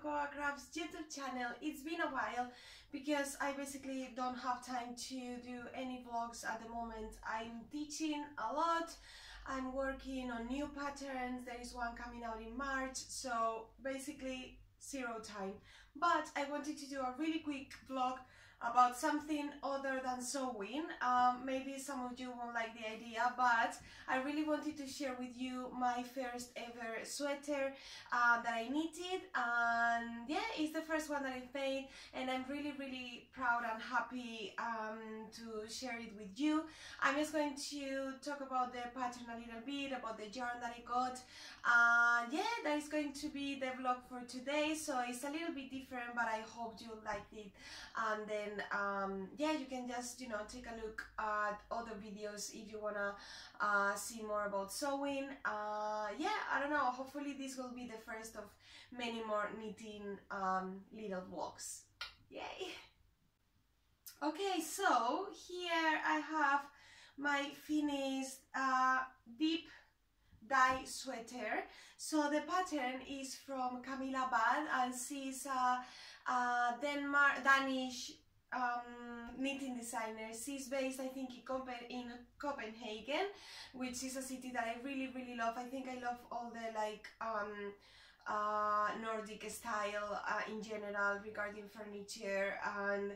CocoWawa Crafts YouTube channel. It's been a while because I basically don't have time to do any vlogs at the moment. I'm teaching a lot, I'm working on new patterns, there is one coming out in March, so basically zero time. But I wanted to do a really quick vlog about something other than sewing. Maybe some of you won't like the idea, but I really wanted to share with you my first ever sweater that I knitted, and yeah, it's the first one that I've made, and I'm really proud and happy to share it with you. I'm just going to talk about the pattern a little bit, about the yarn that I got. Yeah, that is going to be the vlog for today, so it's a little bit different, but I hope you liked it. And then yeah, you can just, take a look at other videos if you wanna see more about sewing. Yeah, I don't know, hopefully this will be the first of many more knitting little vlogs. Yay! Okay, so here I have my finished deep dye sweater. So the pattern is from Camilla Bad, and she's a Danish knitting designer. She's based, I think, in Copenhagen, which is a city that I really love. I think I love all the Nordic style in general regarding furniture, and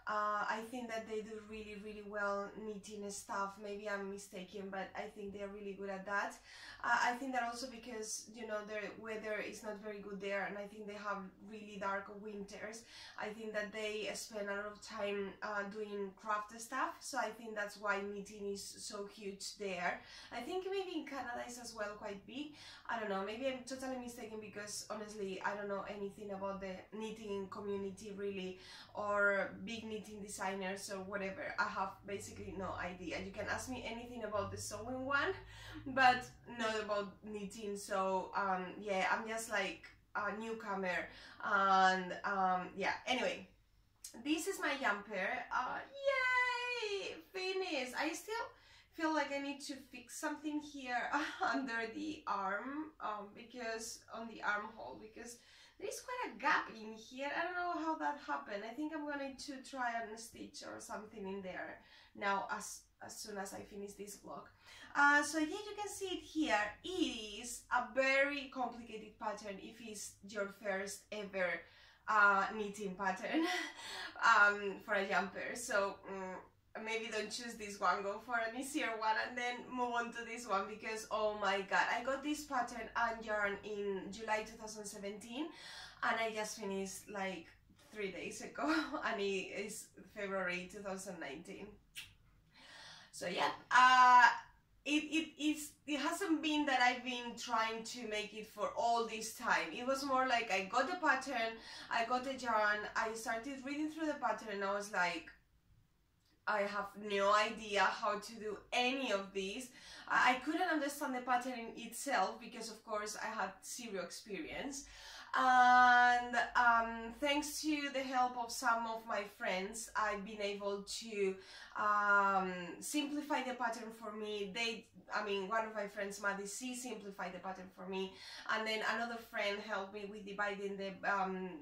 I think that they do really well knitting stuff. Maybe I'm mistaken, but I think they're really good at that. I think that also because, the weather is not very good there, and I think they have really dark winters. I think that they spend a lot of time doing craft stuff, so I think that's why knitting is so huge there. I think maybe in Canada is as well quite big. I don't know, maybe I'm totally mistaken, because honestly I don't know anything about the knitting community really, or big knitting designers or whatever. I have basically no idea. You can ask me anything about the sewing one, but not about knitting. So yeah, I'm just like a newcomer, and yeah, anyway, this is my jumper. Yay, finished. I still feel like I need to fix something here under the arm, because on the armhole, because there is quite a gap in here. I don't know how that happened. I think I'm going to try and stitch or something in there now as soon as I finish this vlog. So yeah, you can see it here. It is a very complicated pattern if it's your first ever knitting pattern for a jumper. So maybe don't choose this one, go for an easier one and then move on to this one, because oh my god, I got this pattern and yarn in July 2017 and I just finished like 3 days ago and it is February 2019. So yeah, it hasn't been that I've been trying to make it for all this time. It was more like I got the pattern, I got the yarn, I started reading through the pattern and I was like, I have no idea how to do any of these. I couldn't understand the pattern itself because of course I had zero experience, and thanks to the help of some of my friends I've been able to simplify the pattern for me. One of my friends, Maddie, she simplified the pattern for me, and then another friend helped me with dividing the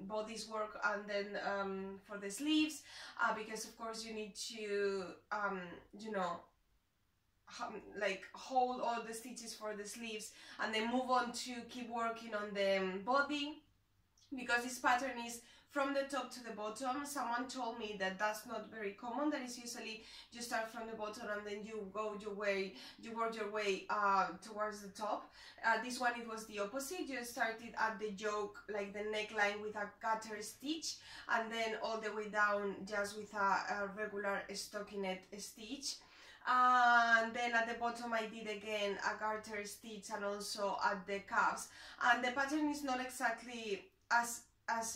bodice work and then for the sleeves, because of course you need to like hold all the stitches for the sleeves and then move on to keep working on the body, because this pattern is from the top to the bottom. Someone told me that that's not very common, that is usually you start from the bottom and then you work your way towards the top. This one, it was the opposite. You started at the yoke, like the neckline, with a garter stitch, and then all the way down just with a regular stockinette stitch. And then at the bottom I did again a garter stitch, and also at the calves. And the pattern is not exactly as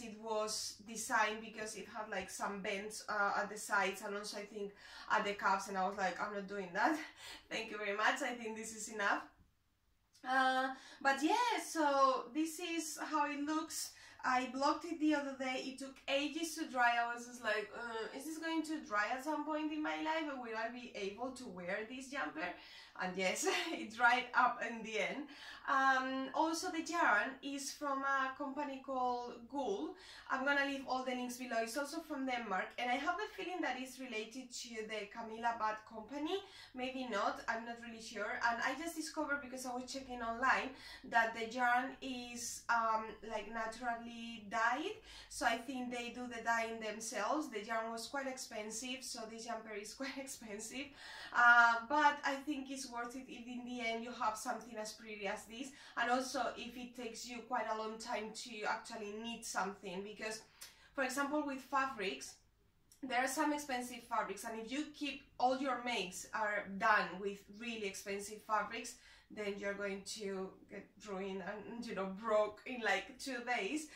it was designed, because it had like some bends at the sides and also I think at the calves, and I was like, I'm not doing that. Thank you very much, I think this is enough. But yeah, so this is how it looks I blocked it the other day. It took ages to dry. I was just like, is this going to dry at some point in my life, or will I be able to wear this jumper? And yes, it dried up in the end. Also, the yarn is from a company called Gul. I'm gonna leave all the links below. It's also from Denmark, and I have the feeling that it's related to the Camilla Bad company. Maybe not, I'm not really sure. And I just discovered, because I was checking online, that the yarn is like naturally dyed, so I think they do the dyeing themselves. The yarn was quite expensive, so this jumper is quite expensive, but I think it's worth it if in the end you have something as pretty as this, and also if it takes you quite a long time to actually knit something, because for example with fabrics, there are some expensive fabrics, and if you keep all your makes are done with really expensive fabrics, then you're going to get ruined and, you know, broke in like 2 days.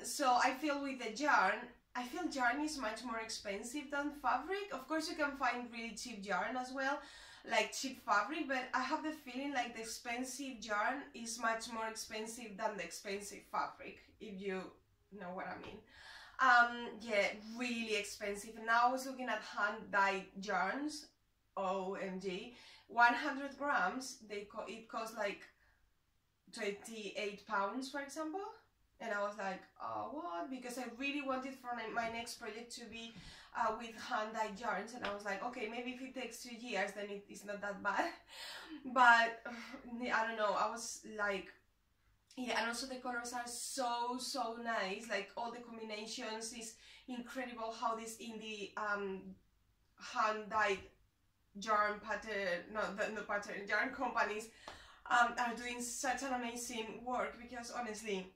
So I feel with the yarn, I feel yarn is much more expensive than fabric. Of course you can find really cheap yarn as well, like cheap fabric, but I have the feeling like the expensive yarn is much more expensive than the expensive fabric, if you know what I mean. Yeah, really expensive. Now I was looking at hand-dyed yarns, OMG, 100 grams, it costs like £28, for example. And I was like, oh, what? Because I really wanted for my next project to be with hand-dyed yarns, and I was like, okay, maybe if it takes 2 years, then it's not that bad. But I don't know, I was like, yeah, and also the colors are so nice. Like all the combinations is incredible. How this in the hand-dyed yarn pattern, no pattern, yarn companies are doing such an amazing work, because honestly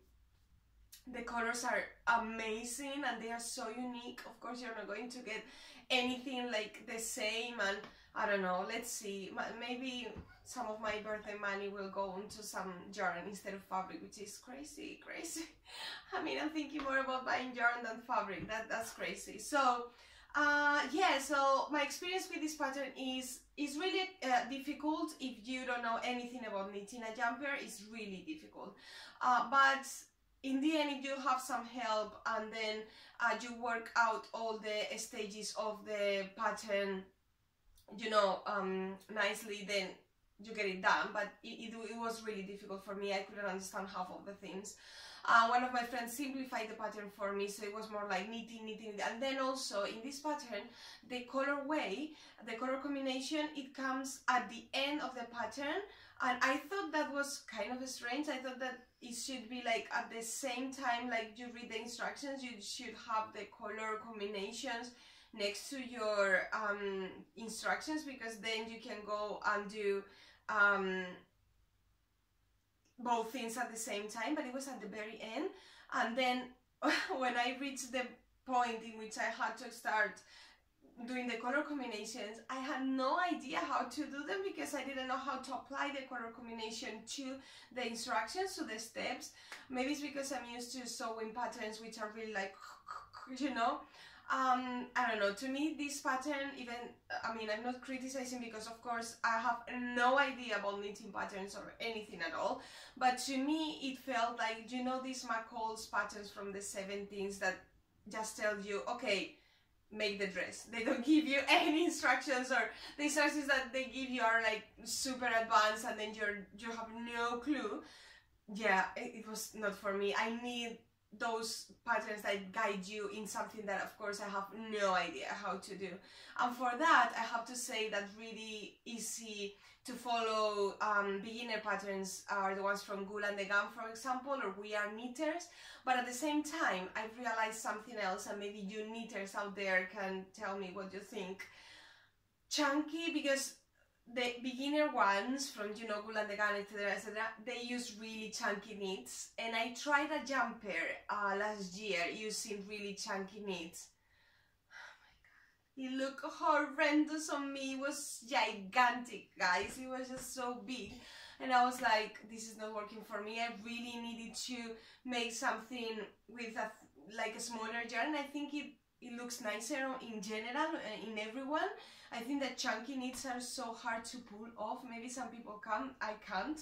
the colors are amazing and they are so unique. Of course you're not going to get anything like the same, and I don't know, let's see, maybe some of my birthday money will go into some yarn instead of fabric, which is crazy. I mean, I'm thinking more about buying yarn than fabric. That's crazy. So yeah, so my experience with this pattern is really difficult. If you don't know anything about knitting a jumper, it's really difficult, but in the end, if you have some help and then you work out all the stages of the pattern, you know, nicely, then you get it done. But it was really difficult for me. I couldn't understand half of the things. One of my friends simplified the pattern for me, so it was more like knitting, and then also in this pattern, the colorway, the color combination, it comes at the end of the pattern, and I thought that was kind of strange. I thought that it should be like at the same time, like you read the instructions, you should have the color combinations next to your instructions, because then you can go and do both things at the same time, but it was at the very end. And then when I reached the point in which I had to start doing the color combinations, I had no idea how to do them, because I didn't know how to apply the color combination to the instructions, to the steps. Maybe it's because I'm used to sewing patterns which are really like, you know, I don't know. To me, this pattern, even, I mean, I'm not criticizing, because of course I have no idea about knitting patterns or anything at all, but to me it felt like, you know, these McCall's patterns from the 70s that just tell you, okay, make the dress. They don't give you any instructions, or the instructions that they give you are like super advanced, and then you have no clue. Yeah, it was not for me. I need those patterns that guide you in something that of course I have no idea how to do. And for that, I have to say that really easy to follow beginner patterns are the ones from Gul and the Gum, for example, or We Are Knitters. But at the same time, I've realized something else, and maybe you knitters out there can tell me what you think. Chunky, because the beginner ones from, you know, Gul and the Gun, etc., they use really chunky knits, and I tried a jumper last year using really chunky knits. Oh my god, it looked horrendous on me. It was gigantic, guys. It was just so big, and I was like, this is not working for me. I really needed to make something with like a smaller yarn. I think it looks nicer in general, in everyone. I think that chunky knits are so hard to pull off. Maybe some people can, I can't.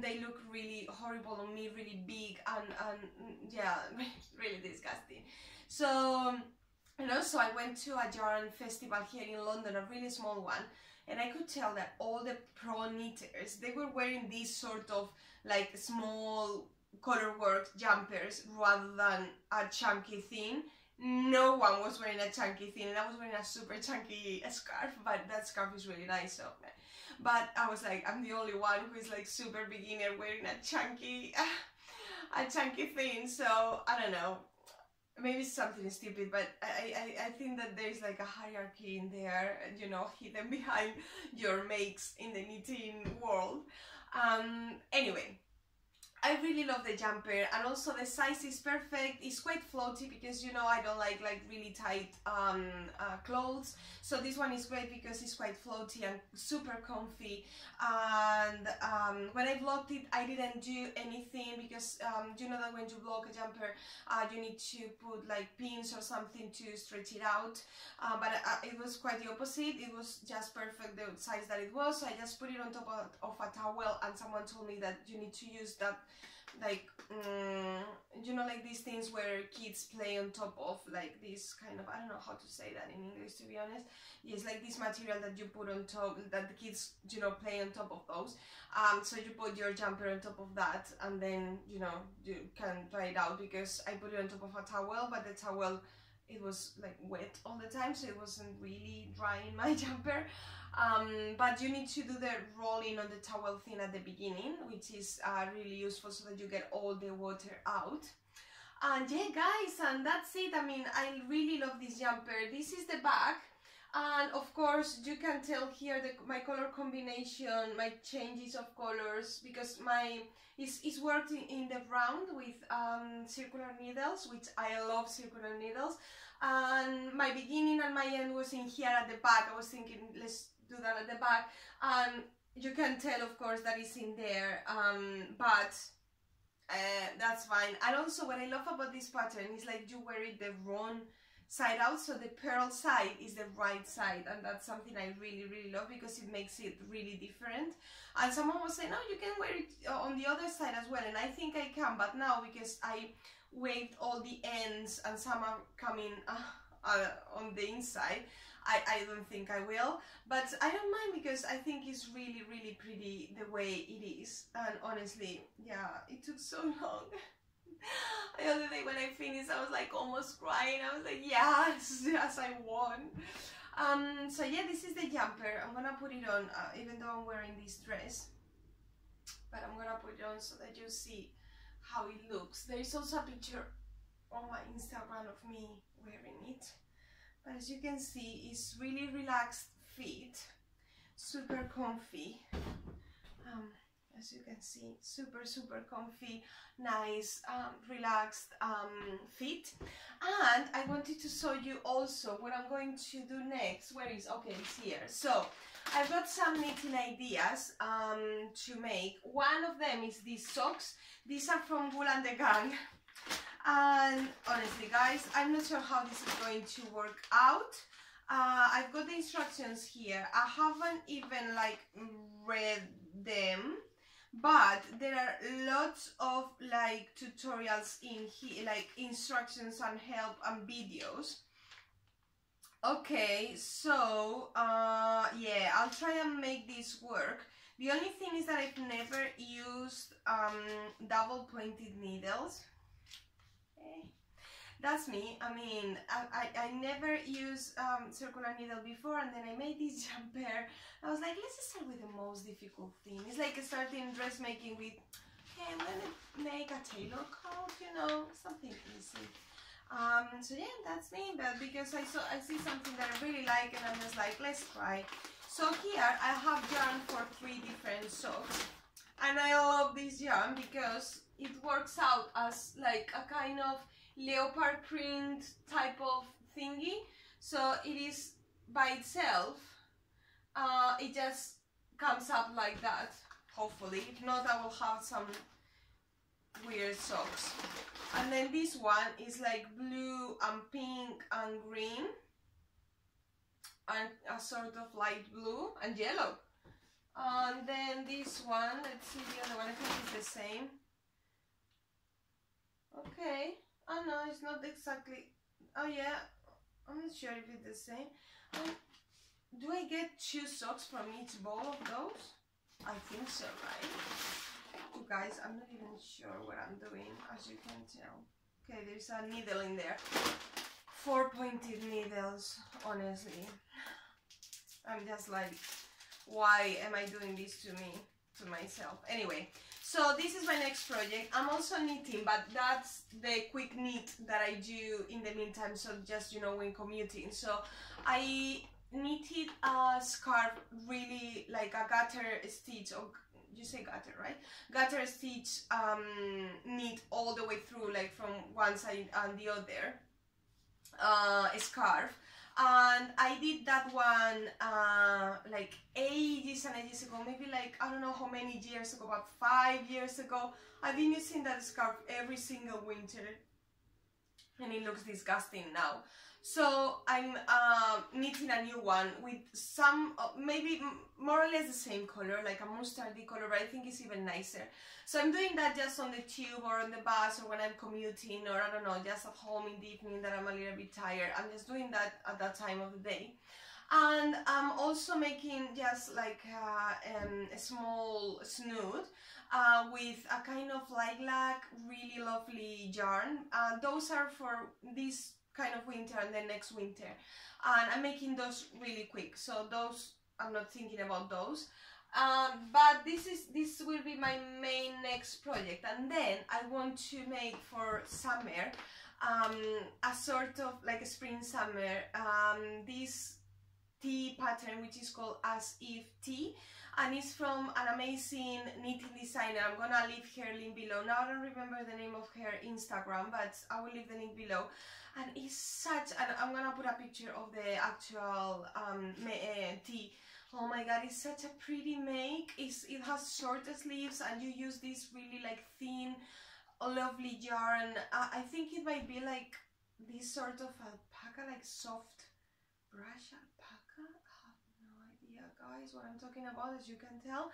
They look really horrible on me, really big, and yeah, really disgusting. So, and also I went to a yarn festival here in London, a really small one, and I could tell that all the pro knitters, they were wearing these sort of like small colorwork jumpers rather than a chunky thing. No one was wearing a chunky thing, and I was wearing a super chunky scarf, but that scarf is really nice, so. But I was like, I'm the only one who is like super beginner wearing a chunky thing, so I don't know. Maybe it's something stupid, but I think that there's like a hierarchy in there, you know, hidden behind your makes in the knitting world. Anyway, I really love the jumper, and also the size is perfect. It's quite floaty because, you know, I don't like really tight clothes, so this one is great because it's quite floaty and super comfy. And when I vlogged it, I didn't do anything because you know that when you vlog a jumper, you need to put like pins or something to stretch it out, but it was quite the opposite. It was just perfect, the size that it was. So I just put it on top of a towel, and someone told me that you need to use that, like you know, like these things where kids play on top of, like this kind of, I don't know how to say that in English, to be honest. Yes, like this material that you put on top, that the kids, you know, play on top of those. So you put your jumper on top of that, and then, you know, you can dry it out, because I put it on top of a towel, but the towel, it was like wet all the time, so it wasn't really drying my jumper. But you need to do the rolling on the towel thing at the beginning, which is really useful, so that you get all the water out. And yeah, guys, and that's it. I mean, I really love this jumper. This is the back, and of course you can tell here my color combination, my changes of colors, because it's worked in the round with circular needles, which I love circular needles. And my beginning and my end was in here at the back. I was thinking, let's do that at the back, and you can tell, of course, that it's in there, but that's fine. And also, what I love about this pattern is like you wear it the wrong side out, so the pearl side is the right side, and that's something I really love, because it makes it really different. And someone was saying, no, you can wear it on the other side as well, and I think I can, but now, because I waved all the ends and some are coming on the inside, I don't think I will, but I don't mind, because I think it's really pretty the way it is. And honestly, yeah, it took so long. The other day when I finished, I was like almost crying. I was like, yes, I won. So yeah, this is the jumper. I'm gonna put it on, even though I'm wearing this dress, but I'm gonna put it on so that you see how it looks. There is also a picture on my Instagram of me wearing it. But as you can see, it's really relaxed fit, super comfy. As you can see, super comfy, nice, relaxed fit. And I wanted to show you also what I'm going to do next. Where is, okay, it's here. So I've got some knitting ideas to make. One of them is these socks. These are from Wool and the Gang. And honestly, guys, I'm not sure how this is going to work out. I've got the instructions here. I haven't even like read them, but there are lots of like tutorials in here, like instructions and help and videos. Okay, so yeah, I'll try and make this work. The only thing is that I've never used double pointed needles. That's me. I mean, I never used circular needle before, and then I made this jumper. I was like, let's just start with the most difficult thing. It's like starting dressmaking with, hey, I'm gonna make a tailor coat, you know, something easy. So yeah, that's me. But because I see something that I really like, and I'm just like, let's try. So here I have yarn for 3 different socks, and I love this yarn because it works out as like a kind of leopard print type of thingy. So it is by itself, it just comes up like that, hopefully. If not, I will have some weird socks. And then this one is like blue and pink and green and a sort of light blue and yellow. And then this one, let's see the other one, I think it's the same. Okay, oh no, it's not exactly, oh yeah, I'm not sure if it's the same. Do I get 2 socks from each ball of those? I think so, right? You guys, I'm not even sure what I'm doing, as you can tell. Okay, there's a needle in there. 4 pointed needles, honestly. I'm just like, why am I doing this to me, to myself? Anyway, so this is my next project. I'm also knitting, but that's the quick knit that I do in the meantime, so just, you know, when commuting. So I knitted a scarf, really like a gutter stitch, or you say gutter, right? Gutter stitch knit all the way through, like from one side and the other scarf. And I did that one like ages and ages ago, maybe like, I don't know how many years ago, about 5 years ago. I've been using that scarf every single winter and it looks disgusting now. So I'm knitting a new one with some, maybe more or less the same color, like a mustardy color, but I think it's even nicer. So I'm doing that just on the tube or on the bus or when I'm commuting, or I don't know, just at home in the evening that I'm a little bit tired. I'm just doing that at that time of the day. And I'm also making just like a small snood with a kind of lilac, really lovely yarn. Those are for this kind of winter and then next winter, and I'm making those really quick, so those I'm not thinking about those, but this will be my main next project. And then I want to make for summer a sort of like a spring summer this tea pattern, which is called As If Tea, and it's from an amazing knitting designer. I'm gonna leave her link below. Now I don't remember the name of her Instagram, but I will leave the link below. And it's such, and I'm gonna put a picture of the actual tea. Oh my god, it's such a pretty make. It has short sleeves and you use this really like thin, lovely yarn. I think it might be like this sort of alpaca, like soft brush alpaca. I have no idea, guys, what I'm talking about, as you can tell.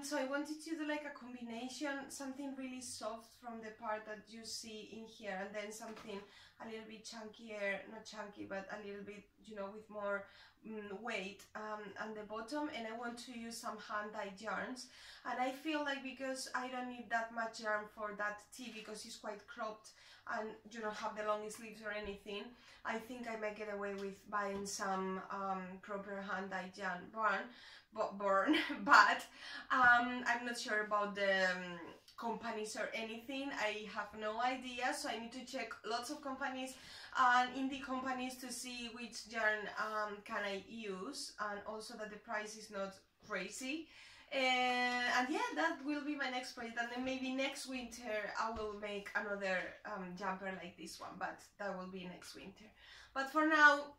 So I wanted to do like a combination, something really soft from the part that you see in here, and then something a little bit chunkier, not chunky, but a little bit, you know, with more weight on the bottom. And I want to use some hand-dyed yarns, and I feel like because I don't need that much yarn for that tee, because it's quite cropped and you don't have the long sleeves or anything, I think I might get away with buying some proper hand-dyed yarn but I'm not sure about the companies or anything. I have no idea, so I need to check lots of companies and indie companies to see which yarn can I use, and also that the price is not crazy. And yeah, that will be my next project, and then maybe next winter I will make another jumper like this one, but that will be next winter. But for now,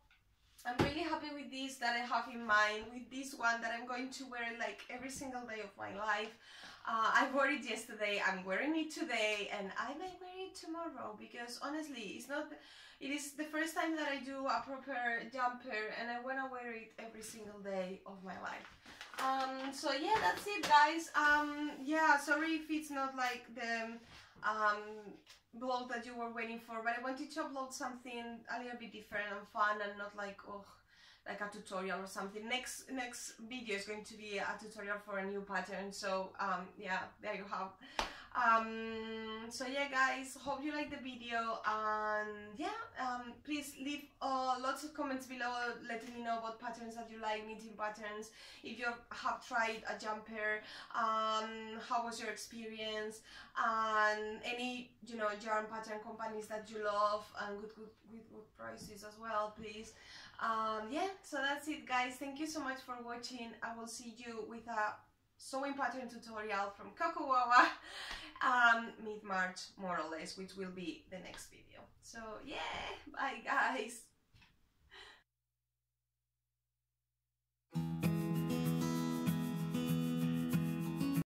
I'm really happy with this that I have in mind, with this one that I'm going to wear like every single day of my life. I wore it yesterday, I'm wearing it today, and I may wear it tomorrow, because honestly, it is the first time that I do a proper jumper, and I want to wear it every single day of my life. So yeah, that's it, guys. Yeah, sorry if it's not like the blog that you were waiting for, but I wanted to upload something a little bit different and fun, and not like, oh, like a tutorial or something. Next video is going to be a tutorial for a new pattern, so yeah, there you have. So yeah, guys, hope you like the video, and yeah, please leave lots of comments below letting me know what patterns that you like, knitting patterns, if you have tried a jumper, how was your experience, and any, you know, yarn pattern companies that you love, and with good prices as well, please. Yeah, so that's it, guys. Thank you so much for watching. I will see you with a sewing pattern tutorial from CocoWawa mid-March, more or less, which will be the next video. So yeah, bye, guys.